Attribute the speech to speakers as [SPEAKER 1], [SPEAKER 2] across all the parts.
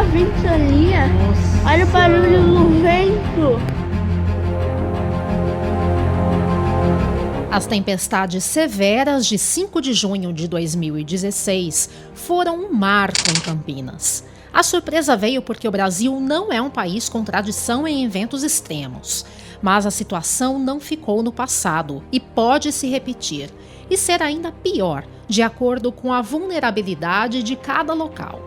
[SPEAKER 1] ventania. Olha o barulho do vento.
[SPEAKER 2] As tempestades severas de 5 de junho de 2016 foram um marco em Campinas. A surpresa veio porque o Brasil não é um país com tradição em eventos extremos. Mas a situação não ficou no passado e pode se repetir, e ser ainda pior, de acordo com a vulnerabilidade de cada local.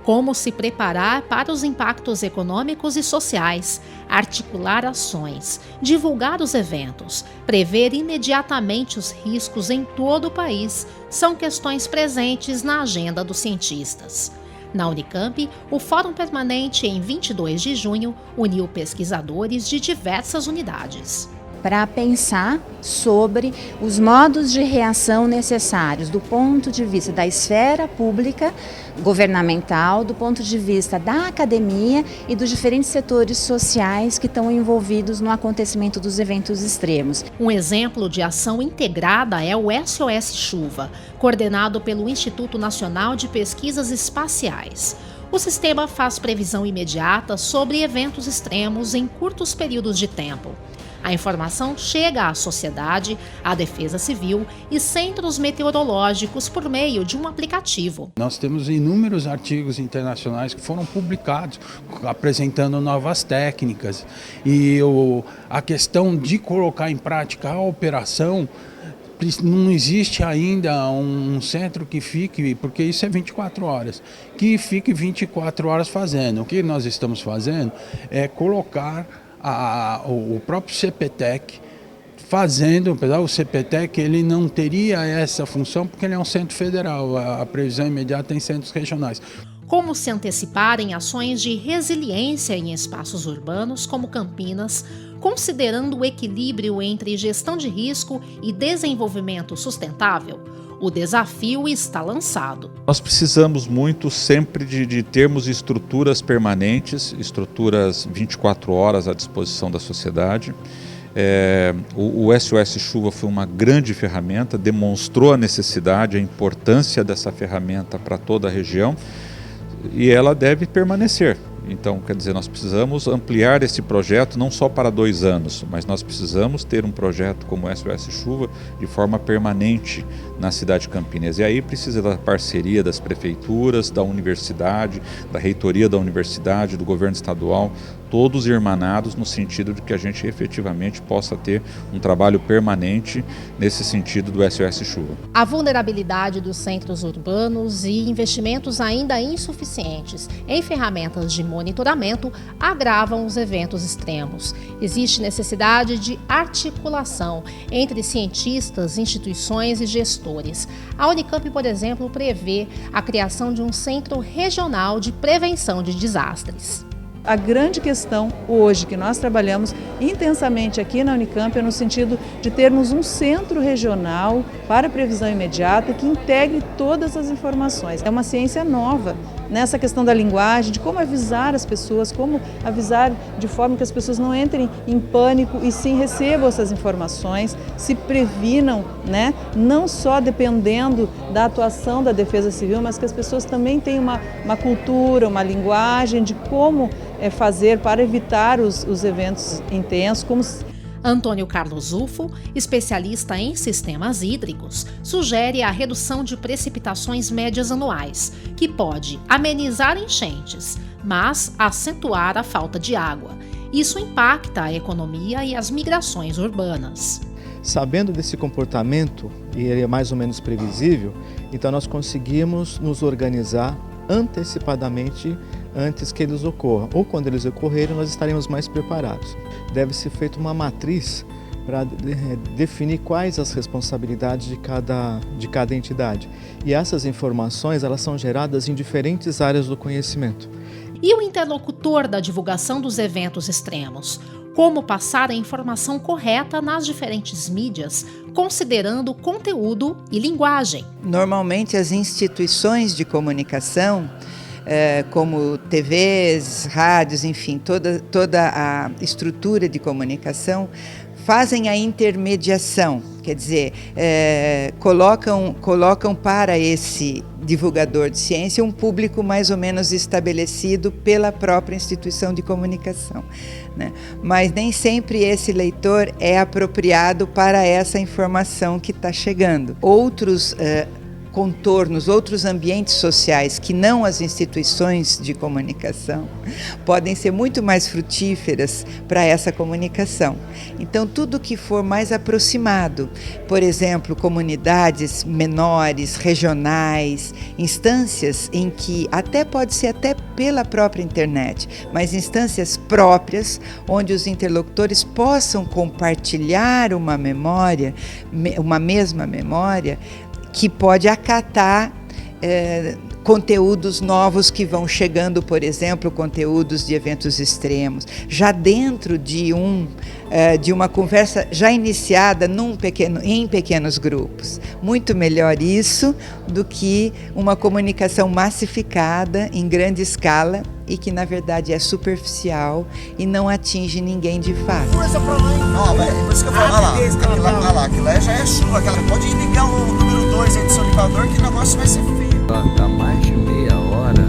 [SPEAKER 2] Como se preparar para os impactos econômicos e sociais, articular ações, divulgar os eventos, prever imediatamente os riscos em todo o país, são questões presentes na agenda dos cientistas. Na Unicamp, o Fórum Permanente, em 22 de junho, uniu pesquisadores de diversas unidades.
[SPEAKER 3] Para pensar sobre os modos de reação necessários do ponto de vista da esfera pública, governamental, do ponto de vista da academia e dos diferentes setores sociais que estão envolvidos no acontecimento dos eventos extremos.
[SPEAKER 2] Um exemplo de ação integrada é o SOS Chuva, coordenado pelo Instituto Nacional de Pesquisas Espaciais. O sistema faz previsão imediata sobre eventos extremos em curtos períodos de tempo. A informação chega à sociedade, à Defesa Civil e centros meteorológicos por meio de um aplicativo.
[SPEAKER 4] Nós temos inúmeros artigos internacionais que foram publicados apresentando novas técnicas e a questão de colocar em prática a operação. Não existe ainda um centro que fique, porque isso é 24 horas, que fique 24 horas fazendo. O que nós estamos fazendo é colocar o próprio CPTEC fazendo, apesar do CPTEC, ele não teria essa função porque ele é um centro federal, a previsão imediata tem centros regionais.
[SPEAKER 2] Como se antecipar em ações de resiliência em espaços urbanos como Campinas, considerando o equilíbrio entre gestão de risco e desenvolvimento sustentável? O desafio está lançado.
[SPEAKER 5] Nós precisamos muito sempre de termos estruturas permanentes, estruturas 24 horas à disposição da sociedade. O SOS Chuva foi uma grande ferramenta, demonstrou a necessidade, a importância dessa ferramenta para toda a região e ela deve permanecer. Então, quer dizer, nós precisamos ampliar esse projeto não só para 2 anos, mas nós precisamos ter um projeto como o SOS Chuva de forma permanente na cidade de Campinas. E aí precisa da parceria das prefeituras, da universidade, da reitoria da universidade, do governo estadual, todos irmanados no sentido de que a gente efetivamente possa ter um trabalho permanente nesse sentido do SOS Chuva.
[SPEAKER 2] A vulnerabilidade dos centros urbanos e investimentos ainda insuficientes em ferramentas de monitoramento agravam os eventos extremos. Existe necessidade de articulação entre cientistas, instituições e gestores. A Unicamp, por exemplo, prevê a criação de um centro regional de prevenção de desastres.
[SPEAKER 6] A grande questão hoje que nós trabalhamos intensamente aqui na Unicamp é no sentido de termos um centro regional para previsão imediata que integre todas as informações. É uma ciência nova nessa questão da linguagem, de como avisar as pessoas, como avisar de forma que as pessoas não entrem em pânico e sim recebam essas informações, se previnam, né? Não só dependendo da atuação da Defesa Civil, mas que as pessoas também tenham uma cultura, uma linguagem de como fazer para evitar os eventos intensos.
[SPEAKER 2] Antônio Carlos Ufo, especialista em sistemas hídricos, sugere a redução de precipitações médias anuais, que pode amenizar enchentes, mas acentuar a falta de água. Isso impacta a economia e as migrações urbanas.
[SPEAKER 7] Sabendo desse comportamento, e ele é mais ou menos previsível, então nós conseguimos nos organizar antecipadamente antes que eles ocorram, ou quando eles ocorrerem nós estaremos mais preparados. Deve ser feita uma matriz para definir quais as responsabilidades de cada entidade. E essas informações elas são geradas em diferentes áreas do conhecimento.
[SPEAKER 2] E o interlocutor da divulgação dos eventos extremos? Como passar a informação correta nas diferentes mídias, considerando conteúdo e linguagem?
[SPEAKER 8] Normalmente as instituições de comunicação, como TVs, rádios, enfim, toda a estrutura de comunicação, fazem a intermediação, quer dizer, colocam para esse divulgador de ciência um público mais ou menos estabelecido pela própria instituição de comunicação, né? Mas nem sempre esse leitor é apropriado para essa informação que está chegando. Outros contornos, outros ambientes sociais que não as instituições de comunicação podem ser muito mais frutíferas para essa comunicação. Então, tudo que for mais aproximado, por exemplo, comunidades menores, regionais, instâncias em que pode ser até pela própria internet, mas instâncias próprias, onde os interlocutores possam compartilhar uma memória, uma mesma memória, que pode acatar conteúdos novos que vão chegando, por exemplo, conteúdos de eventos extremos, já dentro de uma conversa já iniciada em pequenos grupos. Muito melhor isso do que uma comunicação massificada em grande escala e que, na verdade, é superficial e não atinge ninguém de fato.
[SPEAKER 9] Força pra lá, hein? Não, velho, por isso que eu falo, aquilo lá já é chuva, pode ligar o número 2 aí do seu ligador que o negócio vai ser feio.
[SPEAKER 10] Tá mais de meia hora,